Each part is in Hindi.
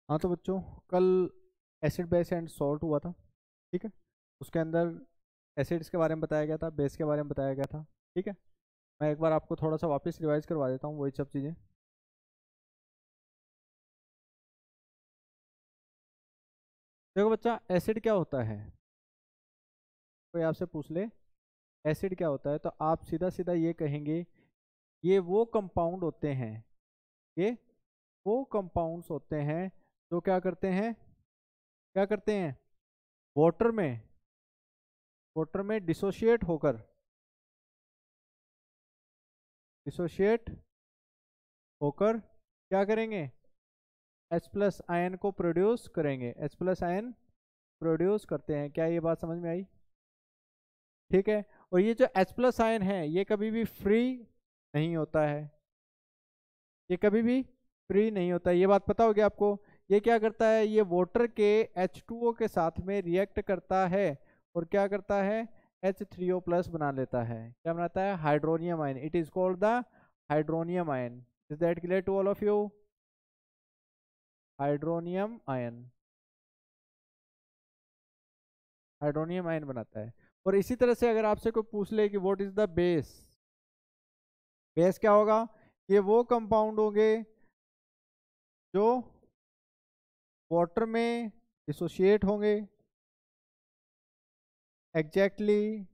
हाँ तो बच्चों, कल एसिड बेस एंड सॉल्ट हुआ था। ठीक है। उसके अंदर एसिड्स के बारे में बताया गया था, बेस के बारे में बताया गया था। ठीक है। मैं एक बार आपको थोड़ा सा वापस रिवाइज करवा देता हूँ वही सब चीज़ें। देखो बच्चा, एसिड क्या होता है? कोई आपसे पूछ ले एसिड क्या होता है, तो आप सीधा सीधा ये कहेंगे, ये वो कंपाउंड होते हैं, ये वो कंपाउंड्स होते हैं जो क्या करते हैं, क्या करते हैं, वाटर में डिसोशिएट होकर, डिसोशिएट होकर क्या करेंगे, H प्लस आयन को प्रोड्यूस करेंगे। H प्लस आयन प्रोड्यूस करते हैं। क्या ये बात समझ में आई? ठीक है। और ये जो H प्लस आयन है ये कभी भी फ्री नहीं होता है, ये कभी भी फ्री नहीं होता है, ये बात पता होगी आपको। ये क्या करता है, ये वाटर के H2O के साथ में रिएक्ट करता है और क्या करता है, H3O प्लस बना लेता है। क्या बनाता है? Hydronium ion. It is called the hydronium ion. Is that clear to all of you? Hydronium ion, hydronium ion बनाता है। और इसी तरह से अगर आपसे कोई पूछ ले कि what is the base, base क्या होगा, ये वो कंपाउंड होंगे जो वाटर में डिसोशिएट होंगे, exactly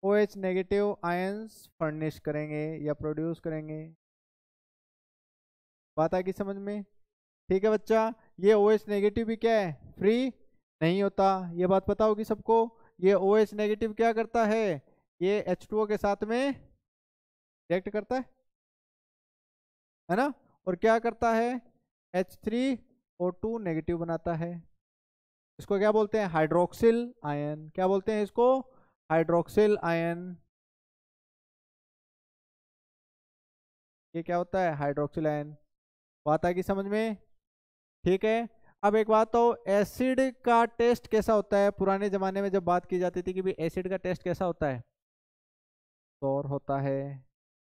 OH negative ions furnish करेंगे या प्रोड्यूस करेंगे। बात आ गई समझ में? ठीक है बच्चा। ये OH नेगेटिव भी क्या है, फ्री नहीं होता, ये बात पता होगी सबको। ये OH नेगेटिव क्या करता है, ये H2O के साथ में रिएक्ट करता है ना, और क्या करता है, H3O2 नेगेटिव बनाता है। इसको क्या बोलते हैं, हाइड्रोक्सिल आयन। क्या बोलते हैं इसको? Hydroxyl ion. ये क्या होता है, हाइड्रोक्सिल आयन। बात आ गई समझ में? ठीक है। अब एक बात तो, एसिड का टेस्ट कैसा होता है? पुराने जमाने में जब बात की जाती थी कि भाई एसिड का टेस्ट कैसा होता है, सौर होता है।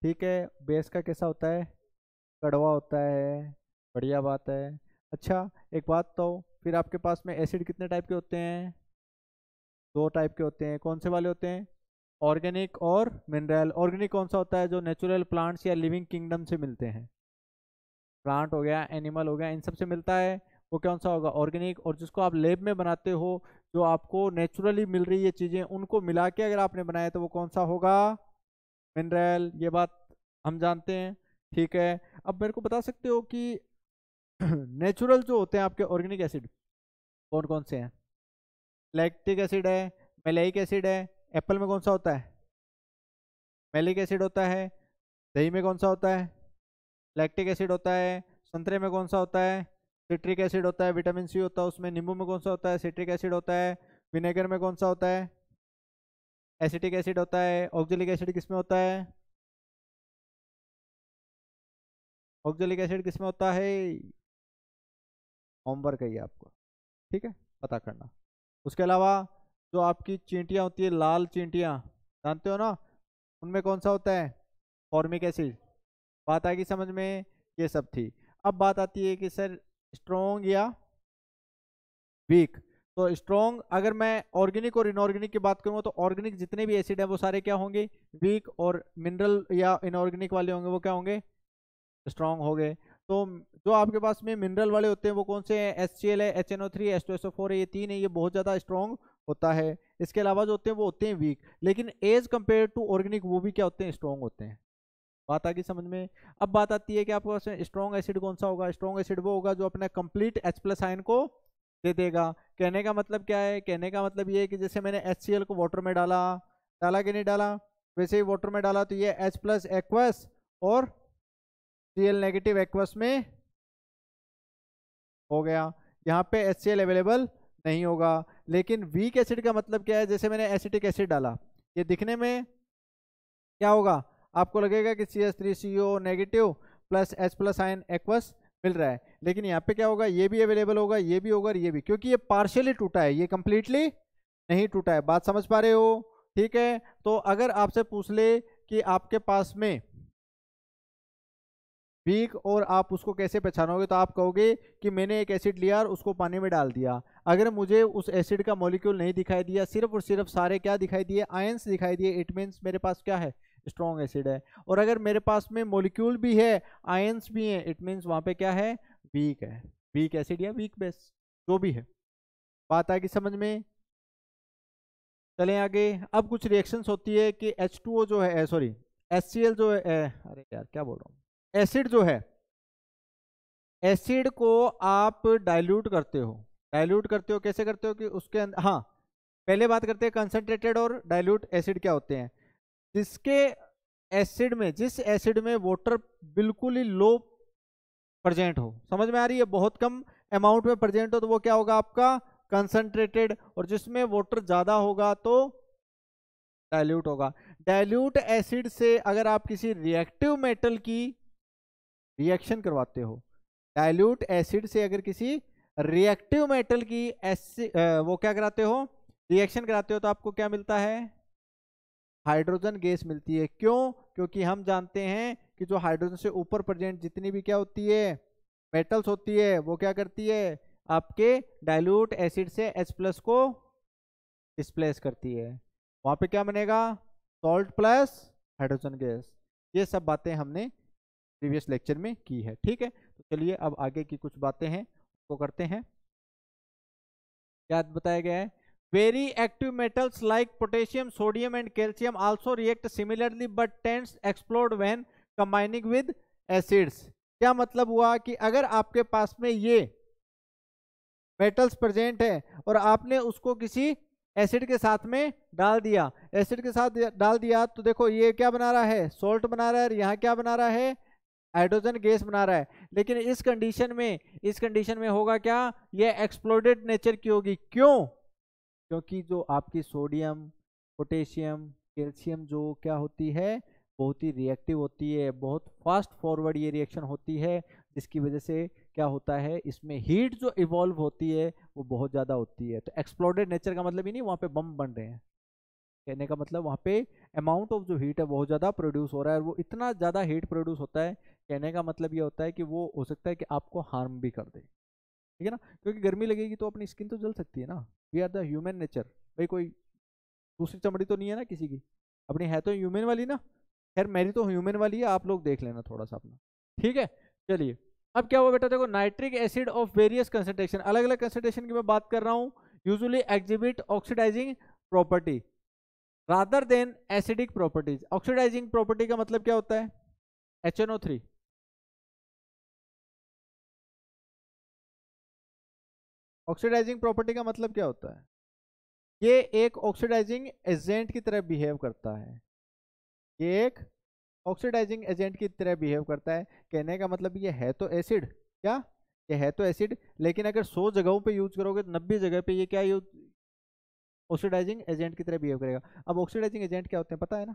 ठीक है। बेस का कैसा होता है, कड़वा होता है। बढ़िया बात है। अच्छा, एक बात तो, फिर आपके पास में एसिड कितने टाइप के होते हैं? दो टाइप के होते हैं। कौन से वाले होते हैं? ऑर्गेनिक और मिनरल। ऑर्गेनिक कौन सा होता है, जो नेचुरल प्लांट्स या लिविंग किंगडम से मिलते हैं, प्लांट हो गया, एनिमल हो गया, इन सब से मिलता है, वो कौन सा होगा, ऑर्गेनिक। और जिसको आप लेब में बनाते हो, जो आपको नेचुरली मिल रही है चीजें, उनको मिला के अगर आपने बनाया तो वो कौन सा होगा, मिनरल। ये बात हम जानते हैं। ठीक है। अब मेरे को बता सकते हो कि नेचुरल जो होते हैं आपके ऑर्गेनिक एसिड कौन कौन से हैं? लैक्टिक एसिड है, मेलेइक एसिड है। एप्पल में कौन सा होता है, मेलिक एसिड होता है। दही में कौन सा होता है, लैक्टिक एसिड होता है। संतरे में कौन सा होता है, सिट्रिक एसिड होता है। विटामिन सी होता है उसमें। नींबू में कौन सा होता है, सिट्रिक एसिड होता है। विनेगर में कौन सा होता है, एसिटिक एसिड होता है। ऑक्जेलिक एसिड किस में होता है, ऑक्जेलिक एसिड किस में होता है? होमवर्क है ये आपको, ठीक है, पता करना। उसके अलावा जो आपकी चींटियाँ होती है, लाल चींटियाँ, जानते हो ना, उनमें कौन सा होता है, फॉर्मिक एसिड। बात आएगी समझ में? ये सब थी। अब बात आती है कि सर स्ट्रॉन्ग या वीक। तो स्ट्रॉन्ग, अगर मैं ऑर्गेनिक और इनऑर्गेनिक की बात करूंगा तो ऑर्गेनिक जितने भी एसिड है वो सारे क्या होंगे, वीक। और मिनरल या इनऑर्गेनिक वाले होंगे वो क्या होंगे, स्ट्रॉन्ग हो गए। तो जो आपके पास में मिनरल वाले होते हैं वो कौन से हैं, HCl है, HNO3, H2SO4 है, ये तीन है, ये बहुत ज़्यादा स्ट्रॉन्ग होता है। इसके अलावा जो होते हैं वो होते हैं वीक, लेकिन एज कंपेयर टू ऑर्गेनिक वो भी क्या होते हैं, स्ट्रॉन्ग होते हैं। बात आ गई समझ में? अब बात आती है कि आपके पास स्ट्रॉन्ग एसिड कौन सा होगा। स्ट्रॉन्ग एसिड वो होगा जो अपना कंप्लीट H प्लस आयन को दे देगा। कहने का मतलब क्या है, कहने का मतलब ये है कि जैसे मैंने HCl को वाटर में डाला, डाला कि नहीं डाला, वैसे ही वाटर में डाला तो ये H प्लस एक्वस और Cl नेगेटिव एक्वस में हो गया। यहाँ पे HCl अवेलेबल नहीं होगा। लेकिन वीक एसिड का मतलब क्या है, जैसे मैंने एसिटिक एसिड डाला, ये दिखने में क्या होगा, आपको लगेगा कि CH3CO negative plus H plus ion aqueous मिल रहा है। लेकिन यहाँ पे क्या होगा, ये भी अवेलेबल होगा, ये भी होगा और ये भी, क्योंकि ये पार्शियली टूटा है, ये कंप्लीटली नहीं टूटा है। बात समझ पा रहे हो? ठीक है। तो अगर आपसे पूछ ले कि आपके पास में वीक, और आप उसको कैसे पहचानोगे? तो आप कहोगे कि मैंने एक एसिड लिया और उसको पानी में डाल दिया, अगर मुझे उस एसिड का मॉलिक्यूल नहीं दिखाई दिया, सिर्फ और सिर्फ सारे क्या दिखाई दिए? आयंस दिखाई दिए, इट मीन्स मेरे पास क्या है? स्ट्रॉन्ग एसिड है। और अगर मेरे पास में मॉलिक्यूल भी है, आयंस भी है, इट मीन्स वहां पे क्या है? वीक है। वीक एसिड या वीक बेस जो भी है। बात आ गई समझ में? चलें आगे। अब कुछ रिएक्शंस होती है कि H2O जो है, सॉरी HCl जो है, अरे यार क्या बोल रहा हूँ, एसिड जो है, एसिड को आप डाइल्यूट करते हो। डाइल्यूट करते हो कैसे करते हो? कि उसके अंदर, हाँ, पहले बात करते हैं कंसंट्रेटेड और डाइल्यूट एसिड क्या होते हैं। जिसके एसिड में, जिस एसिड में वाटर बिल्कुल ही लो प्रेजेंट हो, समझ में आ रही है? बहुत कम अमाउंट में प्रेजेंट हो तो वो क्या होगा आपका? कंसंट्रेटेड। और जिसमें वाटर ज्यादा होगा तो डाइल्यूट होगा। डाइल्यूट एसिड से अगर आप किसी रिएक्टिव मेटल की रिएक्शन करवाते हो, डाइल्यूट एसिड से अगर किसी रिएक्टिव मेटल की वो क्या कराते हो? रिएक्शन कराते हो, तो आपको क्या मिलता है? हाइड्रोजन गैस मिलती है। क्यों? क्योंकि हम जानते हैं कि जो हाइड्रोजन से ऊपर प्रेजेंट जितनी भी क्या होती है? मेटल्स होती है, वो क्या करती है? आपके डाइल्यूट एसिड से H+ को डिस्प्लेस करती है। वहां पे क्या बनेगा? Salt plus hydrogen gas. ये सब बातें हमने प्रीवियस लेक्चर में की है, ठीक है? तो चलिए अब आगे की कुछ बातें हैं वो करते हैं। क्या बताया गया है? Very active metals like potassium, sodium and calcium also react similarly but tends explode when combining with acids. क्या मतलब हुआ? कि अगर आपके पास में ये मेटल्स प्रेजेंट है और आपने उसको किसी एसिड के साथ में डाल दिया, एसिड के साथ डाल दिया, तो देखो ये क्या बना रहा है? सॉल्ट बना रहा है। और यहाँ क्या बना रहा है? हाइड्रोजन गैस बना रहा है। लेकिन इस कंडीशन में होगा क्या? ये एक्सप्लोडेड नेचर की होगी। क्यों? क्योंकि जो आपकी सोडियम, पोटेशियम, कैल्शियम जो क्या होती है? बहुत ही रिएक्टिव होती है, बहुत फास्ट फॉरवर्ड ये रिएक्शन होती है, जिसकी वजह से क्या होता है? इसमें हीट जो इवॉल्व होती है वो बहुत ज़्यादा होती है। तो एक्सप्लोडेड नेचर का मतलब ही नहीं वहाँ पे बम बन रहे हैं, कहने का मतलब वहाँ पे अमाउंट ऑफ जो हीट है बहुत ज़्यादा प्रोड्यूस हो रहा है, और वो इतना ज़्यादा हीट प्रोड्यूस होता है, कहने का मतलब ये होता है कि वो हो सकता है कि आपको हार्म भी कर दे, ठीक है ना? क्योंकि गर्मी लगेगी तो अपनी स्किन तो जल सकती है ना। We are the human nature, भाई कोई दूसरी चमड़ी तो नहीं है ना किसी की, अपनी है तो ह्यूमन वाली ना। खैर मेरी तो ह्यूमन वाली है, आप लोग देख लेना थोड़ा सा अपना, ठीक है? चलिए अब क्या हुआ बेटा, देखो nitric acid of various concentration, अलग अलग कंसंट्रेशन की मैं बात कर रहा हूँ, usually exhibit oxidising property rather than acidic properties. Oxidising property का मतलब क्या होता है? HNO3। ऑक्सीडाइजिंग प्रॉपर्टी का मतलब क्या होता है? ये एक ऑक्सीडाइजिंग एजेंट की तरह बिहेव करता है। ये एक ऑक्सीडाइजिंग एजेंट की तरह बिहेव करता है। कहने का मतलब ये है तो एसिड, क्या ये है तो एसिड, लेकिन अगर 100 जगहों पे यूज करोगे तो 90 जगह पे ये क्या यूज, ऑक्सीडाइजिंग एजेंट की तरह बिहेव करेगा। अब ऑक्सीडाइजिंग एजेंट क्या होते हैं पता है ना?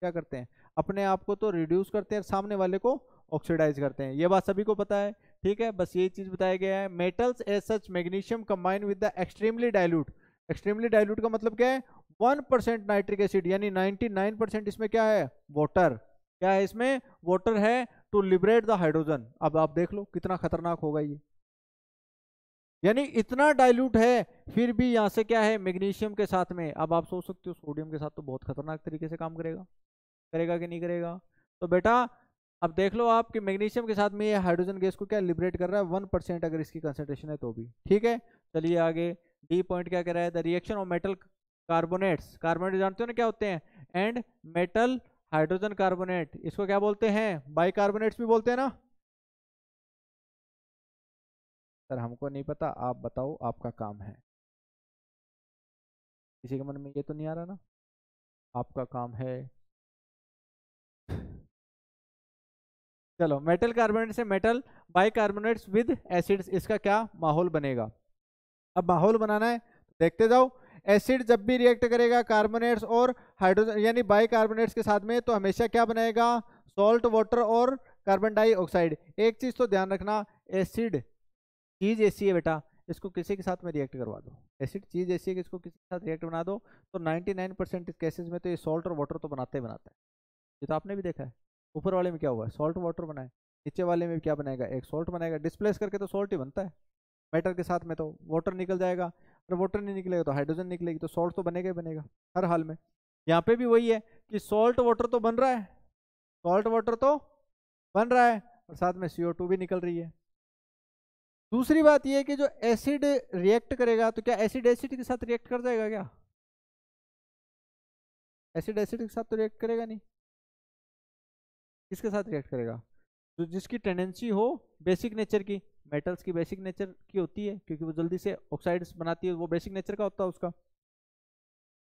क्या करते हैं? अपने आप को तो रिड्यूस करते हैं, सामने वाले को ऑक्सीडाइज करते हैं। ये बात सभी को पता है, ठीक है? बस ये चीज बताया गया है। Metals as such magnesium combine with the extremely dilute. Extremely dilute का मतलब क्या है? 1% नाइट्रिक एसिड, यानी 99% इसमें क्या है? वाटर। क्या है इसमें? वाटर है, टू लिबरेट द हाइड्रोजन। अब आप देख लो कितना खतरनाक होगा ये, यानी इतना डाइल्यूट है फिर भी यहाँ से क्या है? मैग्नीशियम के साथ में। अब आप सोच सकते हो सोडियम के साथ तो बहुत खतरनाक तरीके से काम करेगा, करेगा कि नहीं करेगा? तो बेटा अब देख लो आप कि मैग्नीशियम के साथ में ये हाइड्रोजन गैस को क्या लिबरेट कर रहा है? 1% अगर इसकी कंसेंट्रेशन है तो भी, ठीक है? चलिए आगे डी पॉइंट क्या कह रहा है? The reaction of metal carbonates, carbonate जानते हो ना क्या होते हैं? एंड मेटल हाइड्रोजन कार्बोनेट, इसको क्या बोलते हैं? बाइकार्बोनेट्स भी बोलते हैं ना। सर हमको नहीं पता, आप बताओ, आपका काम है। किसी के मन में ये तो नहीं आ रहा ना? आपका काम है। चलो, मेटल कार्बोनेट से मेटल बाइकार्बोनेट्स विद एसिड्स, इसका क्या माहौल बनेगा? अब माहौल बनाना है, देखते जाओ। एसिड जब भी रिएक्ट करेगा कार्बोनेट्स और हाइड्रोजन यानी बाइकार्बोनेट्स के साथ में, तो हमेशा क्या बनाएगा? सॉल्ट वाटर और कार्बन डाइऑक्साइड। एक चीज तो ध्यान रखना, एसिड चीज ऐसी है बेटा, इसको किसी के साथ में रिएक्ट करवा दो, एसिड चीज ऐसी है कि इसको किसी के साथ रिएक्ट बना दो, तो 99% केसेस में तो ये सॉल्ट और वाटर तो बनाते ही बनाता है। ये तो आपने भी देखा है, ऊपर वाले में क्या हुआ है? सॉल्ट वाटर बना है। नीचे वाले में क्या बनेगा, एक सॉल्ट बनेगा। डिस्प्लेस करके तो सॉल्ट ही बनता है, मेटल के साथ में तो वाटर निकल जाएगा, और वाटर नहीं निकलेगा तो हाइड्रोजन निकलेगी, तो सॉल्ट तो बनेगा ही बनेगा हर हाल में। यहाँ पे भी वही है कि सॉल्ट वाटर तो बन रहा है, सॉल्ट वाटर तो बन रहा है, और साथ में CO2 भी निकल रही है। दूसरी बात यह है कि जो एसिड रिएक्ट करेगा, तो क्या एसिड एसिड के साथ रिएक्ट कर जाएगा क्या? एसिड एसिड के साथ तो रिएक्ट करेगा नहीं। किसके साथ रिएक्ट करेगा? तो जिसकी टेंडेंसी हो बेसिक नेचर की, मेटल्स की बेसिक नेचर की होती है, क्योंकि वो जल्दी से ऑक्साइड्स बनाती है, वो बेसिक नेचर का होता है उसका।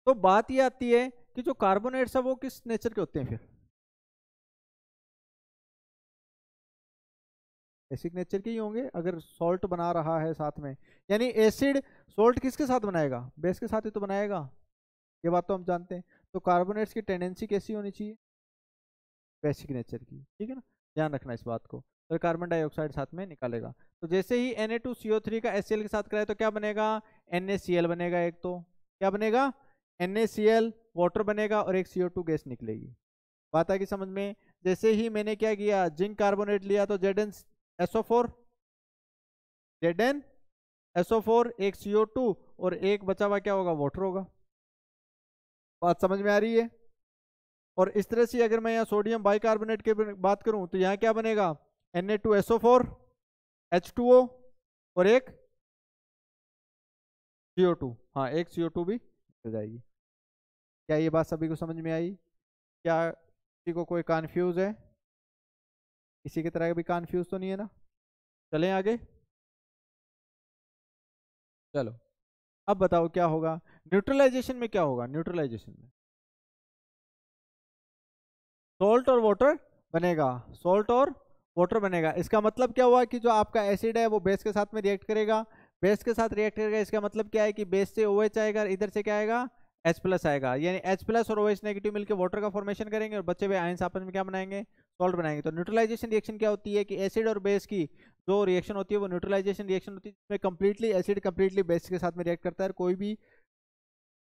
तो बात ये आती है कि जो कार्बोनेट्स है वो किस नेचर के होते हैं फिर? बेसिक नेचर के ही होंगे अगर सॉल्ट बना रहा है साथ में। यानी एसिड सॉल्ट किसके साथ बनाएगा? बेस के साथ ही तो बनाएगा, ये बात तो हम जानते हैं। तो कार्बोनेट्स की टेंडेंसी कैसी होनी चाहिए? बेसिक नेचर की, ठीक है ना, ध्यान रखना इस बात को। तो कार्बन डाइऑक्साइड साथ में निकालेगा, तो जैसे ही Na2CO3 का HCl के साथ कराए तो क्या बनेगा? NaCl बनेगा। एक तो क्या बनेगा? NaCl वाटर बनेगा, और एक CO2 गैस निकलेगी। बात आएगी समझ में? जैसे ही मैंने क्या किया, जिंक कार्बोनेट लिया तो ZnSO4, ZnSO4, एक CO2, और एक बचा हुआ क्या होगा? वाटर होगा। बात समझ में आ रही है? और इस तरह से अगर मैं यहाँ सोडियम बाइकार्बोनेट की बात करूं तो यहाँ क्या बनेगा? Na2SO4, H2O, और एक CO2। हाँ, एक CO2 भी हो जाएगी। क्या ये बात सभी को समझ में आई? क्या किसी को कोई कन्फ्यूज है? किसी की तरह भी कन्फ्यूज तो नहीं है ना? चलें आगे। चलो, अब बताओ क्या होगा न्यूट्रलाइजेशन में? क्या होगा न्यूट्रलाइजेशन में? सॉल्ट और वाटर बनेगा, सॉल्ट और वाटर बनेगा। इसका मतलब क्या हुआ कि जो आपका एसिड है वो बेस के साथ में रिएक्ट करेगा, बेस के साथ रिएक्ट करेगा। इसका मतलब क्या है कि बेस से OH आएगा, इधर से क्या आएगा? H+ आएगा। यानी H+ और OH नेगेटिव मिलकर वाटर का फॉर्मेशन करेंगे, और बचे हुए आयंस आपस में क्या बनाएंगे? सॉल्ट बनाएंगे। तो न्यूट्रलाइजेशन रिएक्शन क्या होती है कि एसिड और बेस की जो रिएक्शन होती है वो न्यूट्रलाइजेशन रिएक्शन होती है, जिसमें कंप्लीटली एसिड कंप्लीटली बेस के साथ में रिएक्ट करता है, कोई भी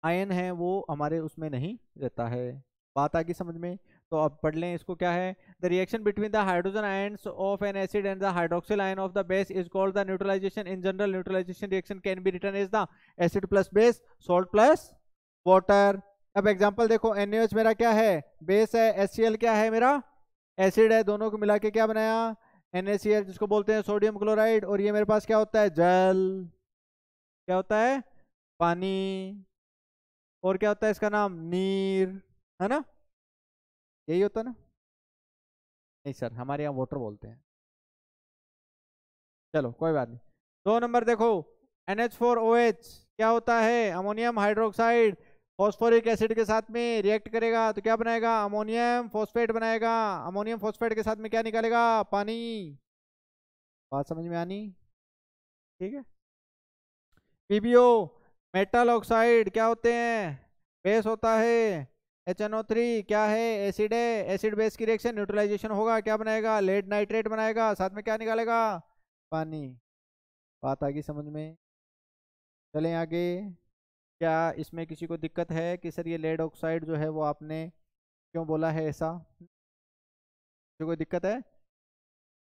आयन है वो हमारे उसमें नहीं रहता है। बात आ गई समझ में? तो अब पढ़ लें इसको। क्या है? The reaction between the hydrogen ions of an acid and the hydroxyl ion of the base is called the neutralisation. In general neutralisation reaction can be written as the acid plus base, salt plus water. अब एग्जांपल देखो, NaOH मेरा क्या है? बेस है। HCl क्या है? मेरा एसिड है। दोनों को मिला के क्या बनाया? NaCl, जिसको बोलते हैं सोडियम क्लोराइड। और ये मेरे पास क्या होता है? जल। क्या होता है? पानी। और क्या होता है इसका नाम? नीर, है ना? यही होता है ना? नहीं सर, हमारे यहाँ वाटर बोलते हैं। चलो कोई बात नहीं। 2 नंबर देखो, NH4OH क्या होता है? अमोनियम हाइड्रोक्साइड फॉस्फोरिक एसिड के साथ में रिएक्ट करेगा तो क्या बनाएगा? अमोनियम फॉस्फेट बनाएगा। अमोनियम फॉस्फेट के साथ में क्या निकालेगा? पानी। बात समझ में आनी? ठीक है। PbO मेटल ऑक्साइड क्या होते हैं? बेस होता है। HNO3 क्या है? एसिड है। एसिड बेस की रिएक्शन न्यूट्रलाइजेशन होगा, क्या बनाएगा? लेड नाइट्रेट बनाएगा, साथ में क्या निकालेगा? पानी। बात आ गई समझ में? चलें आगे। क्या इसमें किसी को दिक्कत है कि सर ये लेड ऑक्साइड जो है वो आपने क्यों बोला है ऐसा? किसी को दिक्कत है?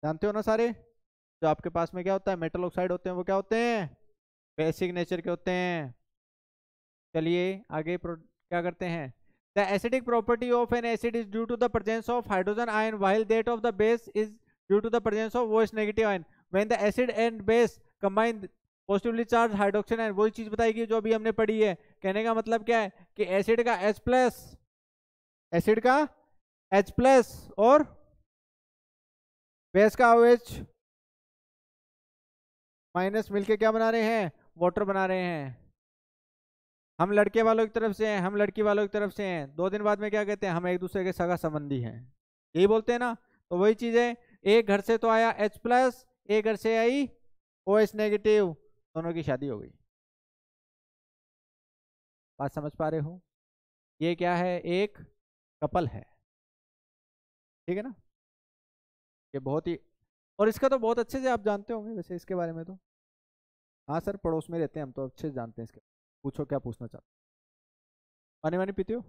जानते हो ना सारे, जो आपके पास में क्या होता है मेटल ऑक्साइड होते हैं वो क्या होते हैं? बेसिक नेचर के होते हैं। चलिए आगे क्या करते हैं? The acidic property of an acid is due to the presence of hydrogen ion while that of the base is due to the presence of OH negative ion. When the acid and base combine positively charge hydroxyl ion, वही चीज बताएगी जो अभी हमने पढ़ी है। कहने का मतलब क्या है कि एसिड का H+, एसिड का H+ और बेस का OH माइनस मिलके क्या बना रहे हैं? वाटर बना रहे हैं। हम लड़के वालों की तरफ से हैं, हम लड़की वालों की तरफ से हैं। 2 दिन बाद में क्या कहते हैं? हम एक दूसरे के सगा संबंधी हैं, यही बोलते हैं ना? तो वही चीज है, एक घर से तो आया H+, एक घर से आई OH नेगेटिव, दोनों की शादी हो गई। बात समझ पा रहे हो? ये क्या है? एक कपल है, ठीक है ना? ये बहुत ही, और इसका तो बहुत अच्छे से आप जानते होंगे वैसे इसके बारे में तो। हाँ सर, पड़ोस में रहते हैं हम तो अच्छे से जानते हैं इसके। पूछो क्या पूछना चाहते हो। पानी वानी पीते हो?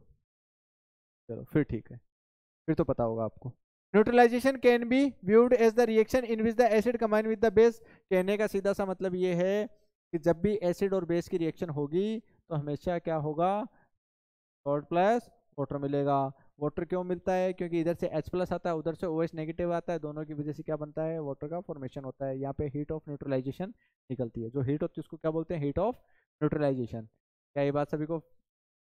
चलो फिर ठीक है, फिर तो पता होगा आपको। Neutralisation can be viewed as the reaction in which the acid combine with the base. कहने का सीधा सा मतलब ये है कि जब भी एसिड और बेस की रिएक्शन होगी तो हमेशा क्या होगा, सॉल्ट प्लस वाटर मिलेगा। वाटर क्यों मिलता है, क्योंकि इधर से H प्लस आता है, उधर से OH नेगेटिव आता है, दोनों की वजह से क्या बनता है, वाटर का फॉर्मेशन होता है। यहाँ पे हीट ऑफ न्यूट्रलाइजेशन निकलती है। जो हीट होती है उसको क्या बोलते हैं, हीट ऑफ न्यूट्रलाइजेशन। क्या ये बात सभी को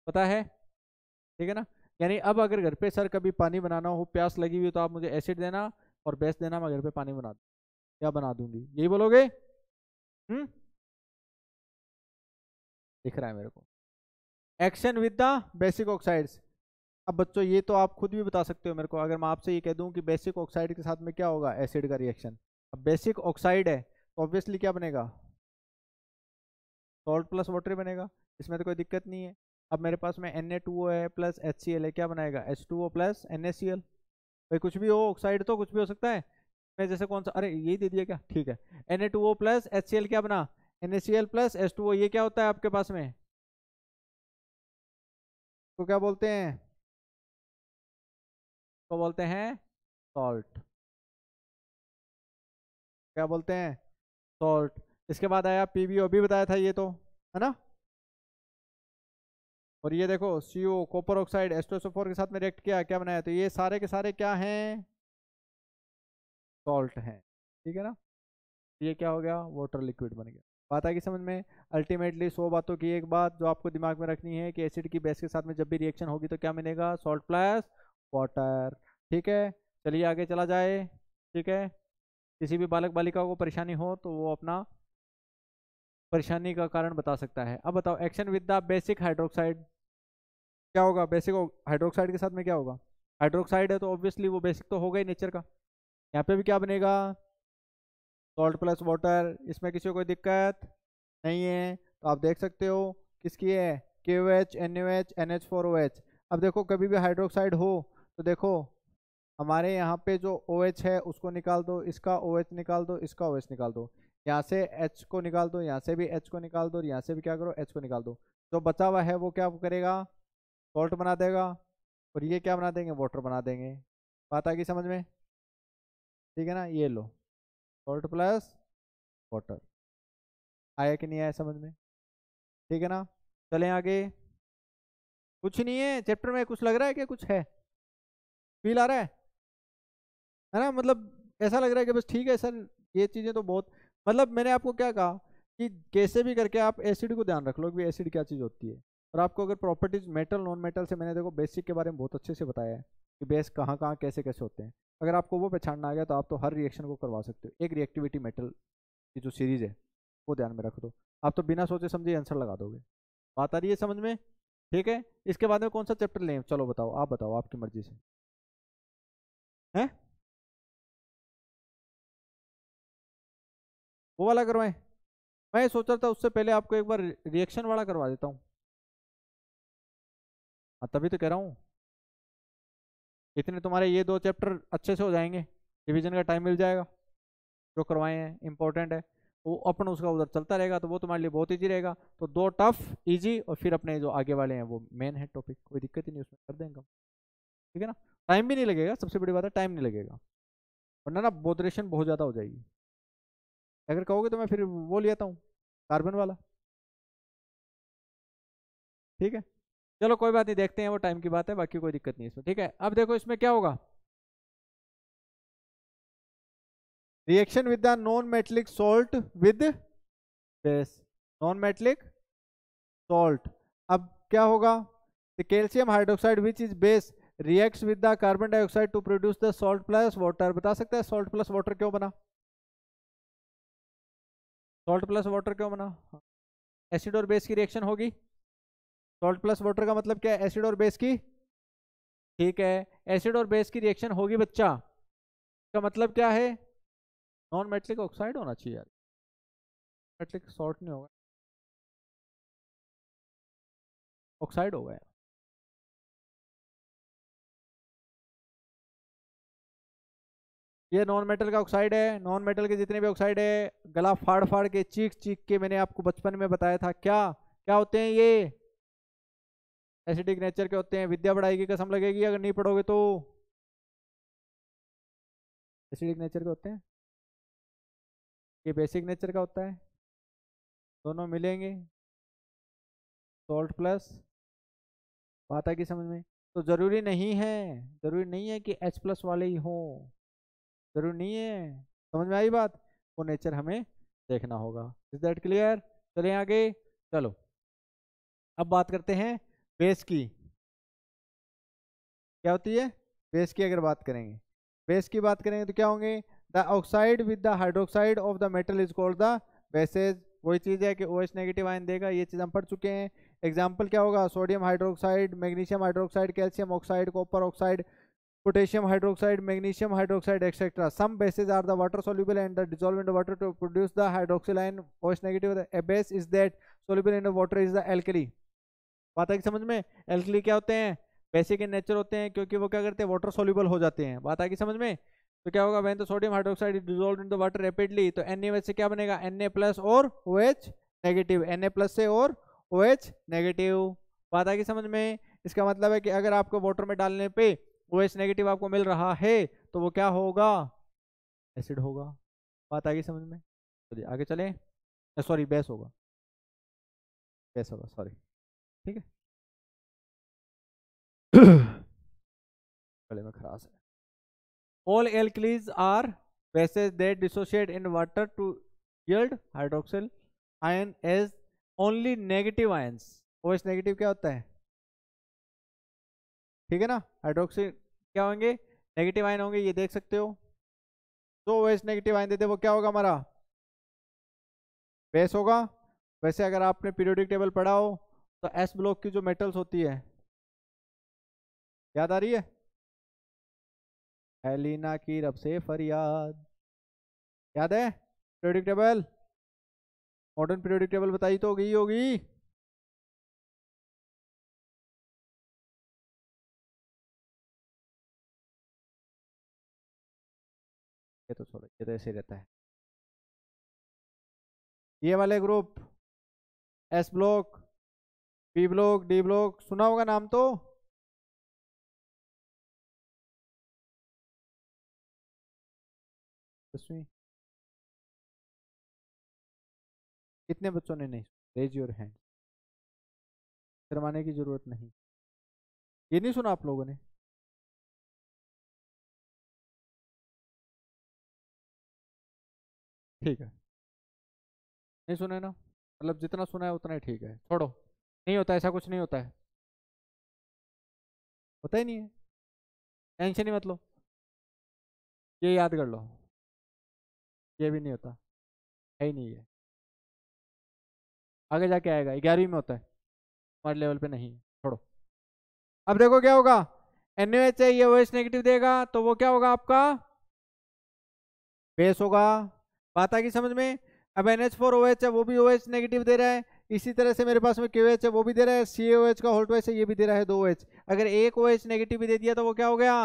पता है? ठीक है ना। यानी अब अगर घर पे सर कभी पानी बनाना हो, प्यास लगी हुई, तो आप मुझे एसिड देना और बेस देना, मैं घर पे पानी बना दूँ, क्या बना दूंगी, यही बोलोगे? दिख रहा है मेरे को। Action with the basic oxides. अब बच्चों ये तो आप खुद भी बता सकते हो मेरे को, अगर मैं आपसे ये कह दूं कि बेसिक ऑक्साइड के साथ में क्या होगा, एसिड का रिएक्शन। अब बेसिक ऑक्साइड है तो ऑब्वियसली क्या बनेगा, सॉल्ट प्लस वाटर बनेगा, इसमें तो कोई दिक्कत नहीं है। अब मेरे पास में Na2O है प्लस HCl है, क्या बनाएगा, H2O प्लस NaCl। भाई कुछ भी हो, ऑक्साइड तो कुछ भी हो सकता है। मैं जैसे कौन सा, अरे यही दे दिया क्या, ठीक है। Na2O प्लस HCl क्या बना, NaCl प्लस H2O। ये क्या होता है आपके पास में, तो क्या बोलते हैं, तो बोलते हैं सॉल्ट। क्या बोलते हैं, सॉल्ट। इसके बाद आया PbO, भी बताया था ये तो, है ना। और ये देखो CO कॉपर ऑक्साइड H2SO4 के साथ में रिएक्ट किया, क्या बनाया, तो ये सारे के सारे क्या हैं, सॉल्ट हैं। ठीक है ना। ये क्या हो गया, वाटर लिक्विड बन गया। बात आएगी समझ में। अल्टीमेटली 100 बातों की एक बात जो आपको दिमाग में रखनी है कि एसिड की बेस के साथ में जब भी रिएक्शन होगी तो क्या मिलेगा, सॉल्ट प्लस वाटर। ठीक है, चलिए आगे चला जाए। ठीक है, किसी भी बालक बालिका को परेशानी हो तो वो अपना परेशानी का कारण बता सकता है। अब बताओ, action with the basic hydroxide क्या होगा, बेसिक हाइड्रोक्साइड के साथ में क्या होगा, हाइड्रोक्साइड है तो ऑब्वियसली वो बेसिक तो होगा ही नेचर का। यहाँ पे भी क्या बनेगा, सॉल्ट प्लस वाटर। इसमें किसी को कोई दिक्कत नहीं है, तो आप देख सकते हो किसकी है, KOH NaOH NH4OH। अब देखो कभी भी हाइड्रोक्साइड हो तो देखो हमारे यहाँ पे जो OH है उसको निकाल दो, इसका OH निकाल दो, इसका OH निकाल दो, यहाँ से H को निकाल दो, यहाँ से भी H को निकाल दो, और यहाँ से भी क्या करो, H को निकाल दो। जो बचा हुआ है वो क्या करेगा, सॉल्ट बना देगा, और ये क्या बना देंगे, वाटर बना देंगे। बात आ गई समझ में। ठीक है ना, ये लो सॉल्ट प्लस वाटर। आया कि नहीं आया समझ में। ठीक है ना, चलें आगे। कुछ नहीं है चैप्टर में, कुछ लग रहा है कि कुछ है, फील आ रहा है ना, मतलब ऐसा लग रहा है कि बस ठीक है सर, ये चीज़ें तो बहुत, मतलब मैंने आपको क्या कहा कि कैसे भी करके आप एसिड को ध्यान रख लो कि एसिड क्या चीज़ होती है। और आपको अगर प्रॉपर्टीज मेटल नॉन मेटल से, मैंने देखो बेसिक के बारे में बहुत अच्छे से बताया है कि बेस कहाँ कहाँ कैसे कैसे होते हैं। अगर आपको वो पहचानना आ गया तो आप तो हर रिएक्शन को करवा सकते हो। एक रिएक्टिविटी मेटल की जो सीरीज है वो ध्यान में रख दो, आप तो बिना सोचे समझे आंसर लगा दोगे। बात आ रही है समझ में। ठीक है, इसके बाद में कौन सा चैप्टर लें, चलो बताओ, आप बताओ आपकी मर्जी से है, वो वाला करवाएं। मैं सोच रहा था उससे पहले आपको एक बार रिएक्शन वाला करवा देता हूँ। हाँ तभी तो कह रहा हूँ, इतने तुम्हारे ये 2 चैप्टर अच्छे से हो जाएंगे, रिवीजन का टाइम मिल जाएगा। जो करवाए हैं इंपॉर्टेंट है, वो अपन उसका उधर चलता रहेगा तो वो तुम्हारे लिए बहुत ईजी रहेगा। तो 2 टफ इजी, और फिर अपने जो आगे वाले हैं वो मेन है टॉपिक, कोई दिक्कत ही नहीं, उसमें कर देंगे। ठीक है ना, टाइम भी नहीं लगेगा, सबसे बड़ी बात है टाइम नहीं लगेगा, वरना ना बोदरेशन बहुत ज़्यादा हो जाएगी। अगर कहोगे तो मैं फिर वो ले आता हूँ, कार्बन वाला। ठीक है, चलो कोई बात नहीं, देखते हैं, वो टाइम की बात है, बाकी कोई दिक्कत नहीं इसमें। ठीक है, अब देखो इसमें क्या होगा, reaction with the non metallic salt with base, non metallic salt. अब क्या होगा, the calcium hydroxide which is base reacts with the carbon dioxide to produce the salt plus water. बता सकते हैं सॉल्ट प्लस वाटर क्यों बना, सॉल्ट प्लस वाटर क्यों बना, एसिड और बेस की रिएक्शन होगी, सॉल्ट प्लस वाटर का मतलब क्या है, एसिड और बेस की। ठीक है, एसिड और बेस की रिएक्शन होगी बच्चा, का मतलब क्या है, नॉन मेटलिक ऑक्साइड होना चाहिए यार, मेटलिक सॉल्ट नहीं होगा, ऑक्साइड होगा यार। ये नॉन मेटल का ऑक्साइड है, नॉन मेटल के जितने भी ऑक्साइड है, गला फाड़ फाड़ के चीख चीख के, मैंने आपको बचपन में बताया था क्या क्या होते हैं ये, एसिडिक नेचर के होते हैं। विद्या पढ़ाई की कसम लगेगी अगर नहीं पढ़ोगे तो। एसिडिक नेचर के होते हैं, ये बेसिक नेचर का होता है, दोनों मिलेंगे, सॉल्ट प्लस। बात है कि समझ में? तो जरूरी नहीं है, जरूरी नहीं है कि H+ वाले ही हों, जरूरी नहीं है। समझ में आई बात? वो नेचर हमें देखना होगा। Is that clear? चलिए आगे। चलो अब बात करते हैं बेस की। क्या होती है बेस की? अगर बात करेंगे बेस की बात करेंगे तो क्या होंगे? The oxide with the hydroxide of the metal is called the bases. वही चीज है कि OH नेगेटिव आयन देगा, ये चीज हम पढ़ चुके हैं। एग्जाम्पल क्या होगा? Sodium hydroxide, magnesium hydroxide, calcium oxide, copper oxide, potassium hydroxide, magnesium hydroxide, etc. Some bases are the water soluble and the dissolved in the water to produce the hydroxyl ion OH negative. A base is that soluble in the water is the alkali. बात है कि समझ में? एल्कली क्या होते हैं? बेसिक इन नेचर होते हैं, क्योंकि वो क्या करते हैं? वाटर सोल्यूबल हो जाते हैं। बात है कि समझ में? तो क्या होगा? When the sodium hydroxide is dissolved in the water rapidly, तो NaOH से क्या बनेगा? Na+ और OH नेगेटिव, Na+ से और OH नेगेटिव। बात है कि समझ में? इसका मतलब है कि अगर आपको वाटर में डालने पे OH नेगेटिव आपको मिल रहा है तो वो क्या होगा? एसिड होगा। बात आ गई समझ में? चलिए आगे चलें। सॉरी बेस होगा, बेस होगा, सॉरी। ठीक है। गले में खराश है। All alkalis are bases that dissociate in water to yield hydroxyl ion as only negative ions. OH negative क्या होता है? ठीक है ना? हाइड्रोक्सिल क्या होंगे? नेगेटिव आयन होंगे, ये देख सकते हो। तो OH नेगेटिव आयन देते वो क्या होगा? हमारा बेस होगा। वैसे अगर आपने पीरियोडिक टेबल पढ़ा हो तो S ब्लॉक की जो मेटल्स होती है, याद आ रही है? एलिना की रब से फरियाद, याद है? Periodic table, modern periodic table बताई तो होगी। ये तो छोड़ो, ये तो ऐसे ही रहता है। ये वाले group S block, P block, D block, सुना होगा नाम तो। कितने बच्चों ने नहीं? रेज योर हैंड, शर्माने की जरूरत नहीं। ये नहीं सुना आप लोगों ने? ठीक है, नहीं सुना है ना? मतलब जितना सुना है उतना ही ठीक है, छोड़ो। नहीं होता, ऐसा कुछ नहीं होता है, होता ही नहीं है, टेंशन ही मत लो, ये याद कर लो। ये भी नहीं होता, है ही नहीं है। आगे जाके आएगा, 11वीं में होता है, हमारे लेवल पे नहीं है, छोड़ो। अब देखो क्या होगा? NaOH है, ये OH नेगेटिव देगा तो वो क्या होगा आपका? बेस होगा। बात आ गई समझ में? अब NH4OH है, वो भी OH नेगेटिव दे रहा है। इसी तरह से मेरे पास में KOH है, वो भी दे रहा है। CaOH का होल ट्वाइस है, ये भी दे रहा है 2OH। अगर एक OH नेगेटिव भी दे दिया तो वो क्या हो गया?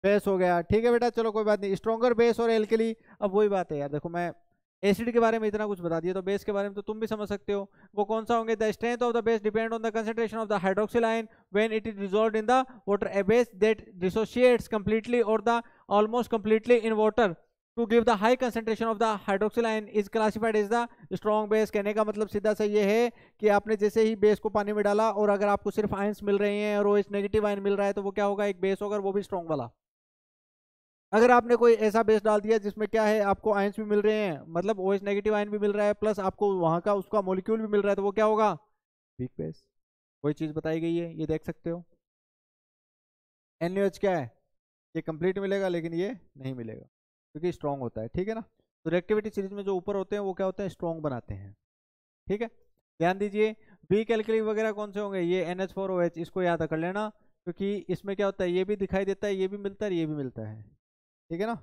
बेस हो गया। ठीक है बेटा, चलो कोई बात नहीं। स्ट्रॉन्गर बेस और एल्कली, अब वही बात है यार। देखो मैं एसिड के बारे में इतना कुछ बता दिया, तो बेस के बारे में तो तुम भी समझ सकते हो। वो कौन सा होंगे? The strength of the base depend on the concentration of the hydroxyl ion when it is dissolved in the water. A base that dissociates completely और the almost completely in water to give the high concentration of the hydroxyl ion is classified as the strong base. कहने का मतलब सीधा सा ये है कि आपने जैसे ही बेस को पानी में डाला और अगर आपको सिर्फ आयंस मिल रहे हैं और OH नेगेटिव आयन मिल रहा है तो वो क्या होगा? एक बेस होगा, वो भी स्ट्रॉन्ग वाला। अगर आपने कोई ऐसा बेस डाल दिया जिसमें क्या है, आपको आयंस भी मिल रहे हैं, मतलब OH नेगेटिव आयन भी मिल रहा है प्लस आपको वहां का उसका मॉलिक्यूल भी मिल रहा है, तो वो क्या होगा? Weak base. वही चीज बताई गई है, ये देख सकते हो। NaOH क्या है? ये कंप्लीट मिलेगा लेकिन ये नहीं मिलेगा क्योंकि स्ट्रॉन्ग होता है। ठीक है ना? तो रिएक्टिविटी सीरीज में जो ऊपर होते हैं वो क्या होते हैं? स्ट्रॉन्ग बनाते हैं। ठीक है, ध्यान दीजिए। वीक एल्कली वगैरह कौन से होंगे? ये NH4OH, इसको याद कर लेना क्योंकि इसमें क्या होता है? ये भी दिखाई देता है, ये भी मिलता है, ये भी मिलता है। ठीक है ना?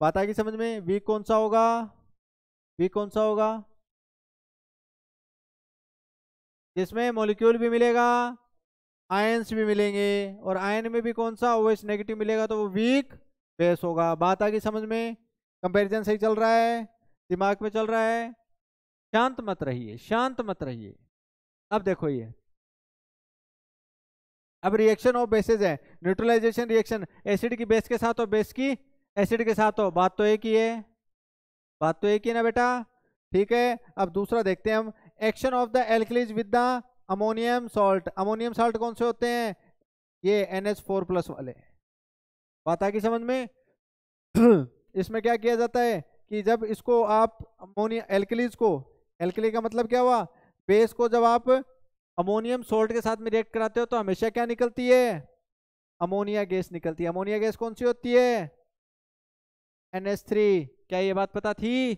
बात आ गई समझ में? वीक कौन सा होगा? वीक कौन सा होगा? जिसमें मॉलिक्यूल भी मिलेगा, आयंस भी मिलेंगे, और आयन में भी कौन सा? OH नेगेटिव मिलेगा, तो वो वीक बेस होगा। बात आ गई समझ में? कंपैरिजन सही चल रहा है? दिमाग में चल रहा है? शांत मत रहिए, शांत मत रहिए। अब देखो ये, अब रिएक्शन ऑफ बेसेस है, न्यूट्रलाइजेशन रिएक्शन एसिड की बेस के साथ और बेस की एसिड के साथ हो, बात तो एक ही है, बात तो एक ही है ना बेटा। ठीक है, अब दूसरा देखते हैं हम, action of the alkalis with the ammonium salt. Ammonium salt कौन से होते हैं, ये NH4+ वाले। बात आ गई समझ में। इसमें क्या किया जाता है कि जब इसको आप अमोनिया एल्कलीज को, एल्कली का मतलब क्या हुआ, बेस को जब आप अमोनियम सोल्ट के साथ में रिएक्ट कराते हो तो हमेशा क्या निकलती है, अमोनिया गैस निकलती है। अमोनिया गैस कौन सी होती है, NH3। क्या ये बात पता थी,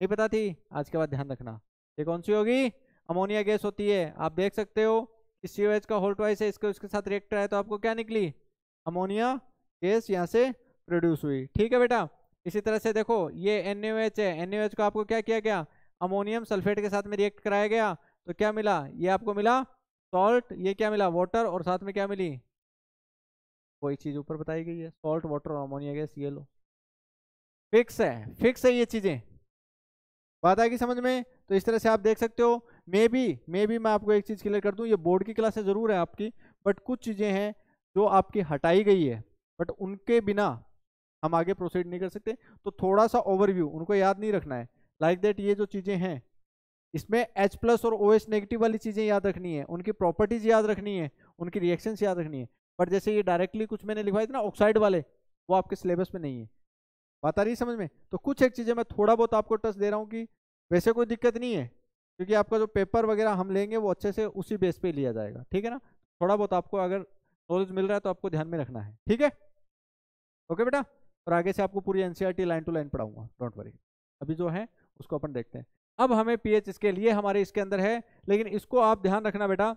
नहीं पता थी, आज के बाद ध्यान रखना। ये कौन सी होगी, अमोनिया गैस होती है। आप देख सकते हो कि COH का होल ट्वाइस है, इसके उसके साथ रिएक्ट है तो आपको क्या निकली, अमोनिया गैस यहाँ से प्रोड्यूस हुई। ठीक है बेटा, इसी तरह से देखो ये NaOH है, NaOH को आपको क्या किया गया, अमोनियम सल्फेट के साथ में रिएक्ट कराया गया तो क्या मिला, ये आपको मिला सॉल्ट, ये क्या मिला वाटर, और साथ में क्या मिली, वही चीज ऊपर बताई गई है, सॉल्ट वाटर और अमोनिया गैस, ये लो। फिक्स है, फिक्स है ये चीजें, बात आएगी समझ में। तो इस तरह से आप देख सकते हो। मे बी मैं आपको एक चीज क्लियर कर दूं, ये बोर्ड की क्लासेस जरूर है आपकी, बट कुछ चीजें हैं जो आपकी हटाई गई है, बट उनके बिना हम आगे प्रोसीड नहीं कर सकते। तो थोड़ा सा ओवरव्यू उनको याद नहीं रखना है, लाइक दैट ये जो चीजें हैं इसमें H+ और OH नेगेटिव वाली चीजें याद रखनी है, उनकी प्रॉपर्टीज याद रखनी है, उनकी रिएक्शंस याद रखनी है। बट जैसे ये डायरेक्टली कुछ मैंने लिखवाए थे ना ऑक्साइड वाले, वो आपके सिलेबस में नहीं है। बात आ रही है समझ में। तो कुछ एक चीजें मैं थोड़ा बहुत आपको टच दे रहा हूँ कि वैसे कोई दिक्कत नहीं है, क्योंकि आपका जो पेपर वगैरह हम लेंगे वो अच्छे से उसी बेस पे लिया जाएगा, ठीक है ना। थोड़ा बहुत आपको अगर नॉलेज मिल रहा है तो आपको ध्यान में रखना है, ठीक है। ओके बेटा, और आगे से आपको पूरी NCERT लाइन टू लाइन पढ़ाऊंगा, डोंट वरी। अभी जो है उसको अपन देखते हैं। अब हमें पीएच इसके लिए हमारे इसके अंदर है, लेकिन इसको आप ध्यान रखना बेटा,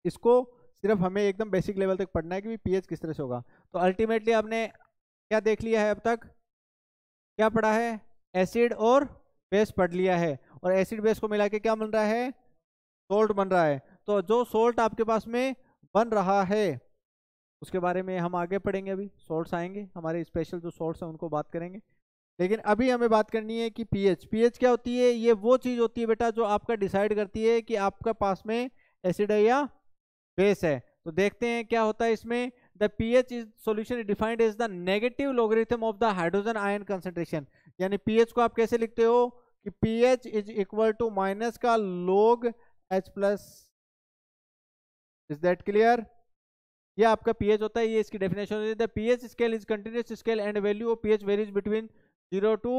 इसको सिर्फ हमें एकदम बेसिक लेवल तक पढ़ना है कि पीएच किस तरह से होगा। तो अल्टीमेटली आपने क्या देख लिया है अब तक, क्या पढ़ा है, एसिड और बेस पढ़ लिया है, और एसिड बेस को मिला के क्या बन रहा है, सोल्ट बन रहा है। तो जो सोल्ट आपके पास में बन रहा है उसके बारे में हम आगे पढ़ेंगे, अभी सोल्ट्स आएंगे हमारे स्पेशल जो सोल्ट्स हैं उनको बात करेंगे। लेकिन अभी हमें बात करनी है कि पीएच, पीएच क्या होती है, ये वो चीज होती है बेटा जो आपका डिसाइड करती है कि आपका पास में एसिड है या बेस है। तो देखते हैं क्या होता है इसमें। The pH is solution is defined as the negative logarithm of the hydrogen ion concentration. यानी पीएच को आप कैसे लिखते हो कि pH is equal to minus का log H+। Is that clear, ये आपका पीएच होता है, ये इसकी डेफिनेशन होती है। The pH scale is continuous scale and value of pH varies between 0 to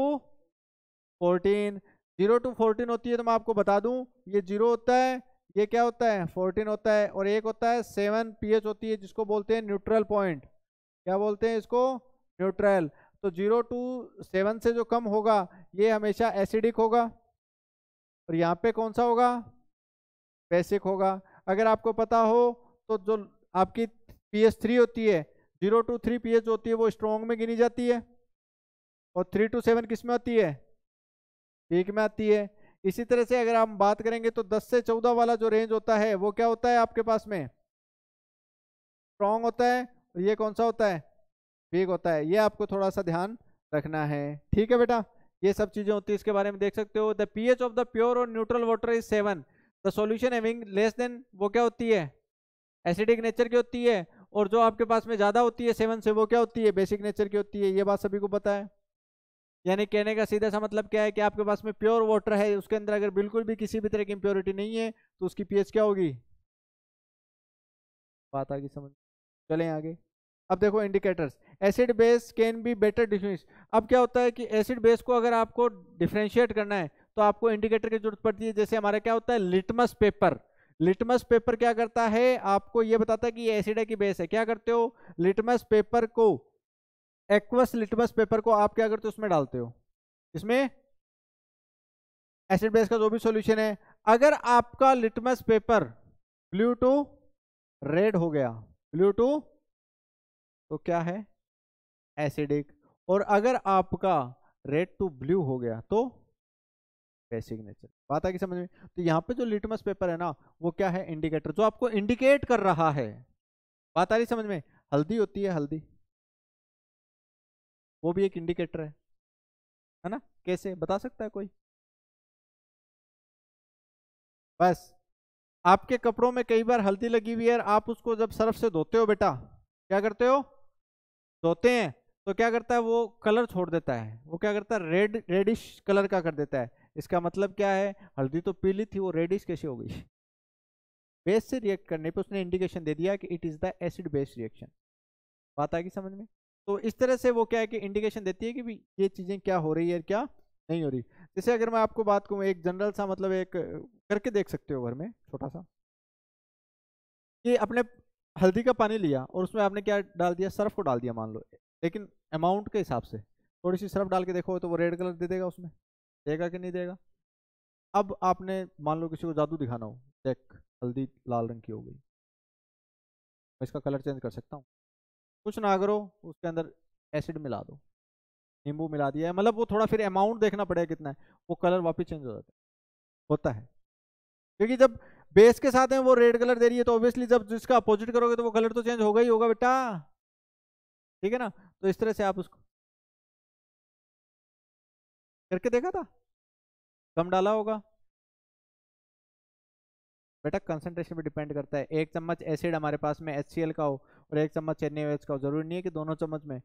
14। 0 to 14 होती है तो मैं आपको बता दूं, ये 0 होता है, ये क्या होता है 14 होता है, और एक होता है 7 पीएच होती है जिसको बोलते हैं न्यूट्रल पॉइंट। क्या बोलते हैं इसको, न्यूट्रल। तो 0 to 7 से जो कम होगा ये हमेशा एसिडिक होगा, और यहाँ पे कौन सा होगा, बेसिक होगा। अगर आपको पता हो तो जो आपकी pH 3 होती है, 0 to 3 pH होती है वो स्ट्रॉन्ग में गिनी जाती है, और 3 to 7 किस में आती है, वीक में आती है। इसी तरह से अगर हम बात करेंगे तो 10 से 14 वाला जो रेंज होता है वो क्या होता है आपके पास में, स्ट्रॉन्ग होता है, और ये कौन सा होता है, वीक होता है। ये आपको थोड़ा सा ध्यान रखना है, ठीक है बेटा। ये सब चीजें होती है, इसके बारे में देख सकते हो। The pH of the pure और neutral water is 7। The solution having less than, वो क्या होती है, एसिडिक नेचर की होती है, और जो आपके पास में ज्यादा होती है 7 से वो क्या होती है, बेसिक नेचर की होती है। ये बात सभी को पता है। यानी कहने का सीधा सा मतलब क्या है कि आपके पास में प्योर वाटर है, उसके अंदर अगर बिल्कुल भी किसी भी तरह की इंप्योरिटी नहीं है तो उसकी पीएच क्या होगी, बात आगे समझ। चलें आगे। अब देखो indicators, acid base can be better difference. अब क्या होता है कि एसिड बेस को अगर आपको डिफरेंशिएट करना है तो आपको इंडिकेटर की जरूरत पड़ती है। जैसे हमारा क्या होता है लिटमस पेपर, लिटमस पेपर क्या करता है, आपको ये बताता है कि ये एसिड है कि बेस है। क्या करते हो, लिटमस पेपर को, एक्वस लिटमस पेपर को आप क्या करते हो, उसमें डालते हो, इसमें एसिड बेस का जो भी सॉल्यूशन है। अगर आपका litmus paper blue to red हो गया, ब्लू टू तो क्या है, एसिडिक, और अगर आपका रेड टू ब्लू हो गया तो बेसिक नेचर। बात आगे समझ में। तो यहाँ पे जो लिटमस पेपर है ना वो क्या है, इंडिकेटर, जो आपको इंडिकेट कर रहा है। बात आ रही समझ में। हल्दी होती है, हल्दी वो भी एक इंडिकेटर है ना, कैसे बता सकता है कोई, बस आपके कपड़ों में कई बार हल्दी लगी हुई है, आप उसको जब सर्फ से धोते हो बेटा क्या करते हो, धोते हैं तो क्या करता है, वो कलर छोड़ देता है, वो क्या करता है, रेडिश कलर का कर देता है। इसका मतलब क्या है, हल्दी तो पीली थी, वो रेडिश कैसे हो गई? बेस से रिएक्ट करने पे उसने इंडिकेशन दे दिया कि it is the acid base reaction. बात आ गई समझ में? तो इस तरह से वो क्या है कि इंडिकेशन देती है कि भी ये चीजें क्या हो रही है क्या नहीं हो रही। जैसे अगर मैं आपको बात कहूँ, एक जनरल सा मतलब एक करके देख सकते हो घर में छोटा सा, कि अपने हल्दी का पानी लिया और उसमें आपने क्या डाल दिया, सर्फ को डाल दिया मान लो, लेकिन अमाउंट के हिसाब से थोड़ी सी सर्फ डाल के देखो तो वो रेड कलर दे देगा, उसमें देगा कि नहीं देगा? अब आपने मान लो किसी को जादू दिखाना हो, देख हल्दी लाल रंग की हो गई, मैं इसका कलर चेंज कर सकता हूँ? कुछ ना करो, उसके अंदर एसिड मिला दो, नींबू मिला दिया है, मतलब वो थोड़ा फिर अमाउंट देखना पड़ेगा कितना है, वो कलर वापस चेंज हो जाता है, होता है। क्योंकि जब बेस के साथ है वो रेड कलर दे रही है, तो ऑब्वियसली जब जिसका अपोजिट करोगे तो वो कलर तो चेंज होगा ही होगा बेटा, ठीक है ना? तो इस तरह से आप उसको करके देखा था, कम डाला होगा बेटा, कंसंट्रेशन पे डिपेंड करता है। एक चम्मच एसिड हमारे पास में HCl का हो और एक चम्मच NaOH का हो, जरूरी नहीं है कि दोनों चम्मच में।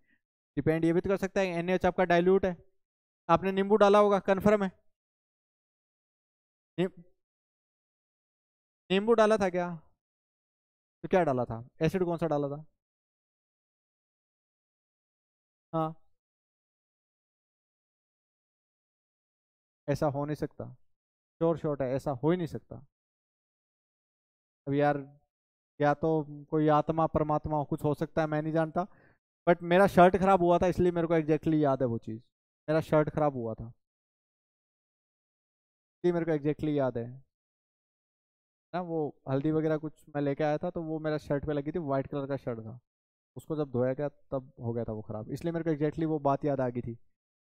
डिपेंड ये भी तो कर सकता है NaOH आपका डाइल्यूट है, आपने नींबू डाला होगा, कन्फर्म है? नी- नींबू डाला था क्या? तो क्या डाला था, एसिड कौन सा डाला था? हाँ, ऐसा हो नहीं सकता, श्योर शॉट है, ऐसा हो ही नहीं सकता। अब यार, या तो कोई आत्मा परमात्मा हो, कुछ हो सकता है, मैं नहीं जानता। बट मेरा शर्ट खराब हुआ था इसलिए मेरे को एग्जैक्टली याद है वो चीज़, मेरा शर्ट खराब हुआ था इसलिए मेरे को एग्जैक्टली याद है ना। वो हल्दी वगैरह कुछ मैं लेके आया था, तो वो मेरा शर्ट पे लगी थी, वाइट कलर का शर्ट था, उसको जब धोया गया तब हो गया था वो खराब, इसलिए मेरे को एग्जैक्टली वो बात याद आ गई थी।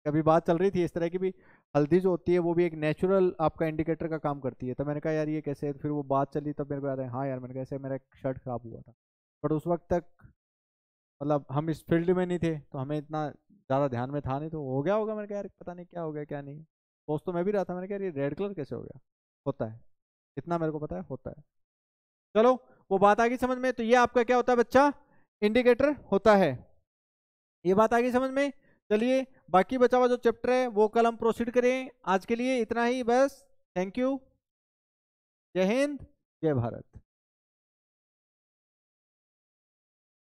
कभी बात चल रही थी इस तरह की भी, हल्दी जो होती है वो भी एक नेचुरल आपका इंडिकेटर का काम करती है, तो मैंने कहा यार ये कैसे है? फिर वो बात चली तब मेरे को याद है, हाँ यार मैंने कहा ऐसे मेरा शर्ट खराब हुआ था। बट उस वक्त तक मतलब हम इस फील्ड में नहीं थे, तो हमें इतना ज़्यादा ध्यान में था नहीं, तो हो गया होगा, मैंने कहा यार पता नहीं क्या हो गया क्या नहीं। सोच तो मैं भी रहा था, मैंने कहा यार ये रेड कलर कैसे हो गया, होता है, इतना मेरे को पता है होता है। चलो, वो बात आ गई समझ में? तो ये आपका क्या होता है बच्चा, इंडिकेटर होता है। ये बात आ गई समझ में? चलिए, बाकी बचा हुआ जो चैप्टर है वो कल हम प्रोसीड करें। आज के लिए इतना ही बस। Thank you. जय हिंद, जय भारत।